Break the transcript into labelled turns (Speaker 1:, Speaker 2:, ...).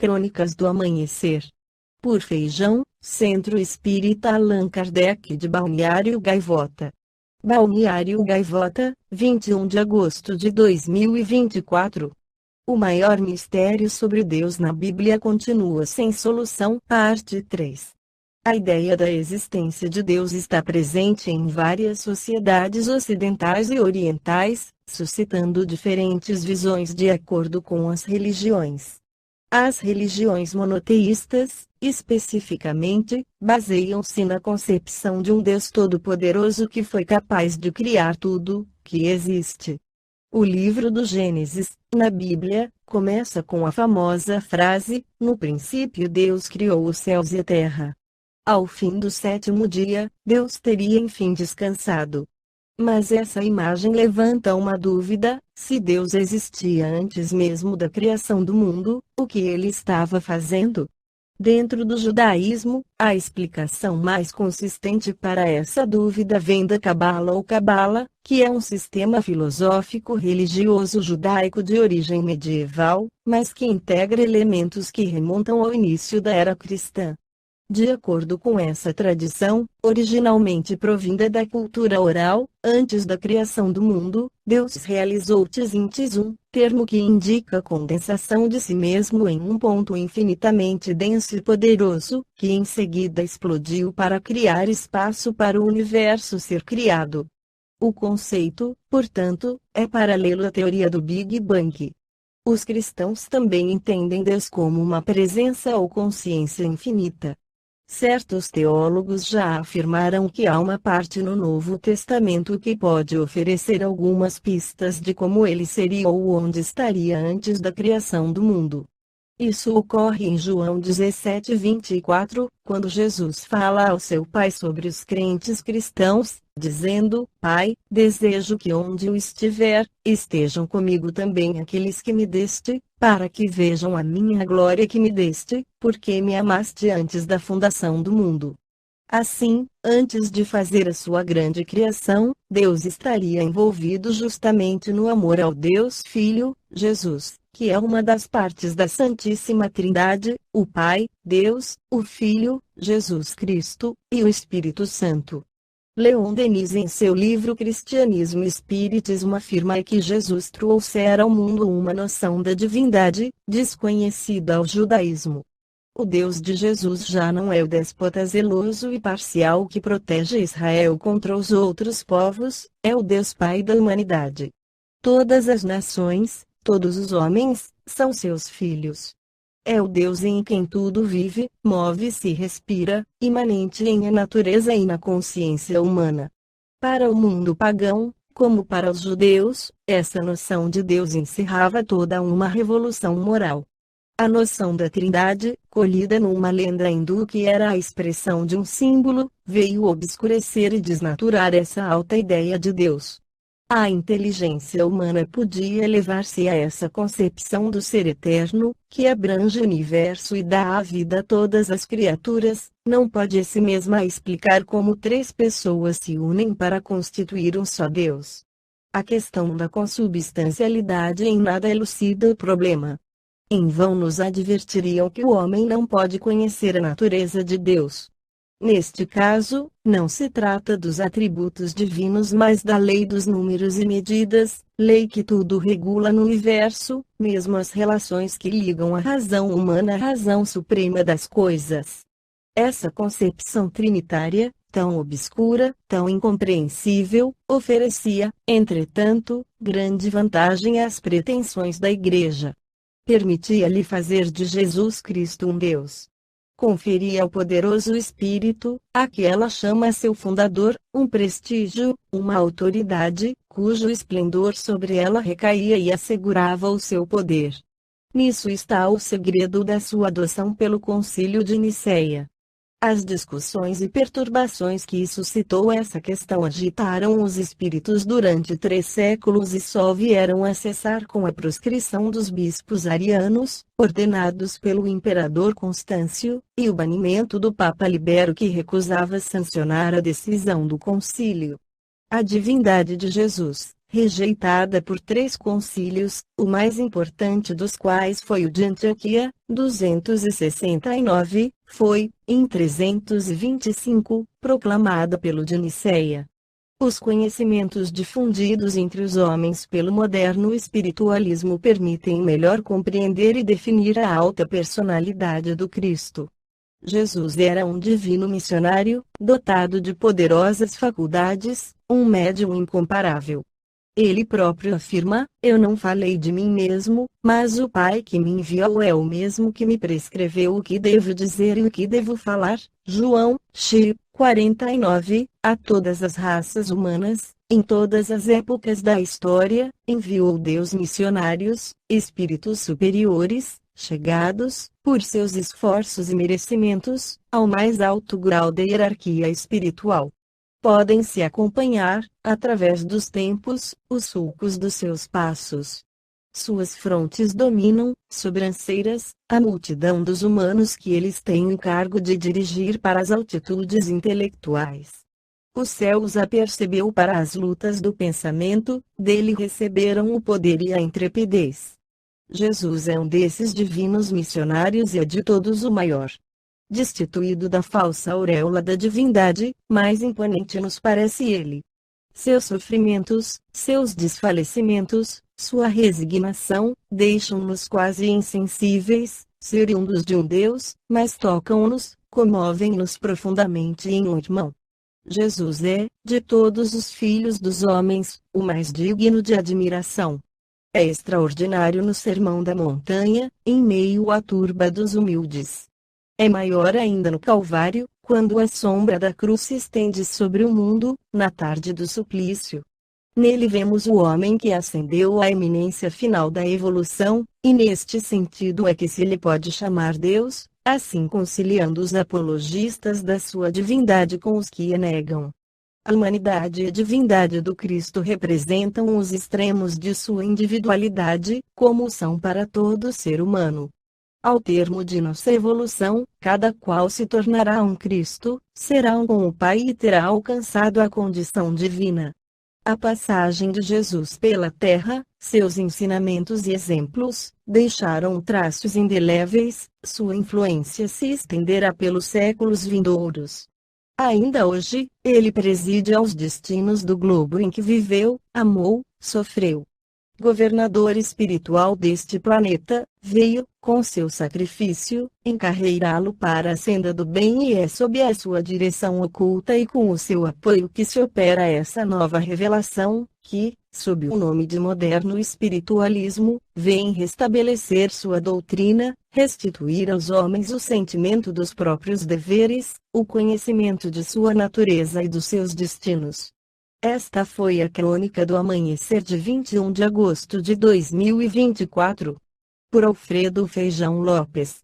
Speaker 1: Crônicas do Amanhecer. Por Feijão, Centro Espírita Allan Kardec de Balneário Gaivota. Balneário Gaivota, 21 de agosto de 2024. O maior mistério sobre Deus na Bíblia continua sem solução. Parte 3. A ideia da existência de Deus está presente em várias sociedades ocidentais e orientais, suscitando diferentes visões de acordo com as religiões. As religiões monoteístas, especificamente, baseiam-se na concepção de um Deus todo-poderoso que foi capaz de criar tudo que existe. O livro do Gênesis, na Bíblia, começa com a famosa frase: "No princípio Deus criou os céus e a terra." Ao fim do sétimo dia, Deus teria enfim descansado. Mas essa imagem levanta uma dúvida: se Deus existia antes mesmo da criação do mundo, o que ele estava fazendo? Dentro do judaísmo, a explicação mais consistente para essa dúvida vem da Cabala ou Cabala, que é um sistema filosófico religioso judaico de origem medieval, mas que integra elementos que remontam ao início da era cristã. De acordo com essa tradição, originalmente provinda da cultura oral, antes da criação do mundo, Deus realizou Tzim, termo que indica a condensação de si mesmo em um ponto infinitamente denso e poderoso, que em seguida explodiu para criar espaço para o universo ser criado. O conceito, portanto, é paralelo à teoria do Big Bang. Os cristãos também entendem Deus como uma presença ou consciência infinita. Certos teólogos já afirmaram que há uma parte no Novo Testamento que pode oferecer algumas pistas de como ele seria ou onde estaria antes da criação do mundo. Isso ocorre em João 17:24, quando Jesus fala ao seu Pai sobre os crentes cristãos, dizendo: "Pai, desejo que onde eu estiver, estejam comigo também aqueles que me deste, para que vejam a minha glória que me deste, porque me amaste antes da fundação do mundo." Assim, antes de fazer a sua grande criação, Deus estaria envolvido justamente no amor ao Deus Filho, Jesus, que é uma das partes da Santíssima Trindade, o Pai, Deus, o Filho, Jesus Cristo, e o Espírito Santo. Leon Denis, em seu livro Cristianismo e Espiritismo, afirma que Jesus trouxera ao mundo uma noção da divindade, desconhecida ao judaísmo. O Deus de Jesus já não é o déspota zeloso e parcial que protege Israel contra os outros povos, é o Deus Pai da humanidade. Todas as nações, todos os homens, são seus filhos. É o Deus em quem tudo vive, move-se e respira, imanente em a natureza e na consciência humana. Para o mundo pagão, como para os judeus, essa noção de Deus encerrava toda uma revolução moral. A noção da Trindade, colhida numa lenda hindu que era a expressão de um símbolo, veio obscurecer e desnaturar essa alta ideia de Deus. A inteligência humana podia elevar-se a essa concepção do ser eterno, que abrange o universo e dá a vida a todas as criaturas, não pode a si mesma explicar como três pessoas se unem para constituir um só Deus. A questão da consubstancialidade em nada elucida o problema. Em vão nos advertiriam que o homem não pode conhecer a natureza de Deus. Neste caso, não se trata dos atributos divinos mas da lei dos números e medidas, lei que tudo regula no universo, mesmo as relações que ligam a razão humana à razão suprema das coisas. Essa concepção trinitária, tão obscura, tão incompreensível, oferecia, entretanto, grande vantagem às pretensões da Igreja. Permitia-lhe fazer de Jesus Cristo um Deus. Conferia ao poderoso Espírito, a que ela chama seu fundador, um prestígio, uma autoridade, cujo esplendor sobre ela recaía e assegurava o seu poder. Nisso está o segredo da sua adoção pelo Concílio de Nicéia. As discussões e perturbações que suscitou essa questão agitaram os espíritos durante 3 séculos e só vieram a cessar com a proscrição dos bispos arianos, ordenados pelo imperador Constâncio, e o banimento do Papa Libério, que recusava sancionar a decisão do concílio. A divindade de Jesus, rejeitada por 3 concílios, o mais importante dos quais foi o de Antioquia, 269, foi, em 325, proclamada pelo de Nicéia. Os conhecimentos difundidos entre os homens pelo moderno espiritualismo permitem melhor compreender e definir a alta personalidade do Cristo. Jesus era um divino missionário, dotado de poderosas faculdades, um médium incomparável. Ele próprio afirma: eu não falei de mim mesmo, mas o Pai que me enviou é o mesmo que me prescreveu o que devo dizer e o que devo falar. João, X, 49, a todas as raças humanas, em todas as épocas da história, enviou Deus missionários, espíritos superiores, chegados, por seus esforços e merecimentos, ao mais alto grau da hierarquia espiritual. Podem-se acompanhar, através dos tempos, os sulcos dos seus passos. Suas frontes dominam, sobranceiras, a multidão dos humanos que eles têm o encargo de dirigir para as altitudes intelectuais. O céu os apercebeu para as lutas do pensamento, dele receberam o poder e a intrepidez. Jesus é um desses divinos missionários e é de todos o maior. Destituído da falsa auréola da divindade, mais imponente nos parece ele. Seus sofrimentos, seus desfalecimentos, sua resignação, deixam-nos quase insensíveis, oriundos de um Deus, mas tocam-nos, comovem-nos profundamente em um irmão. Jesus é, de todos os filhos dos homens, o mais digno de admiração. É extraordinário no Sermão da Montanha, em meio à turba dos humildes. É maior ainda no Calvário, quando a sombra da cruz se estende sobre o mundo, na tarde do suplício. Nele vemos o homem que ascendeu à eminência final da evolução, e neste sentido é que se lhe pode chamar Deus, assim conciliando os apologistas da sua divindade com os que a negam. A humanidade e a divindade do Cristo representam os extremos de sua individualidade, como são para todo ser humano. Ao termo de nossa evolução, cada qual se tornará um Cristo, será um com o Pai e terá alcançado a condição divina. A passagem de Jesus pela terra, seus ensinamentos e exemplos, deixaram traços indeléveis, sua influência se estenderá pelos séculos vindouros. Ainda hoje, ele preside aos destinos do globo em que viveu, amou, sofreu. Governador espiritual deste planeta, veio, com seu sacrifício, encarreirá-lo para a senda do bem e é sob a sua direção oculta e com o seu apoio que se opera essa nova revelação, que, sob o nome de moderno espiritualismo, vem restabelecer sua doutrina, restituir aos homens o sentimento dos próprios deveres, o conhecimento de sua natureza e dos seus destinos. Esta foi a crônica do amanhecer de 21 de agosto de 2024. Por Alfredo Feijão Lopes.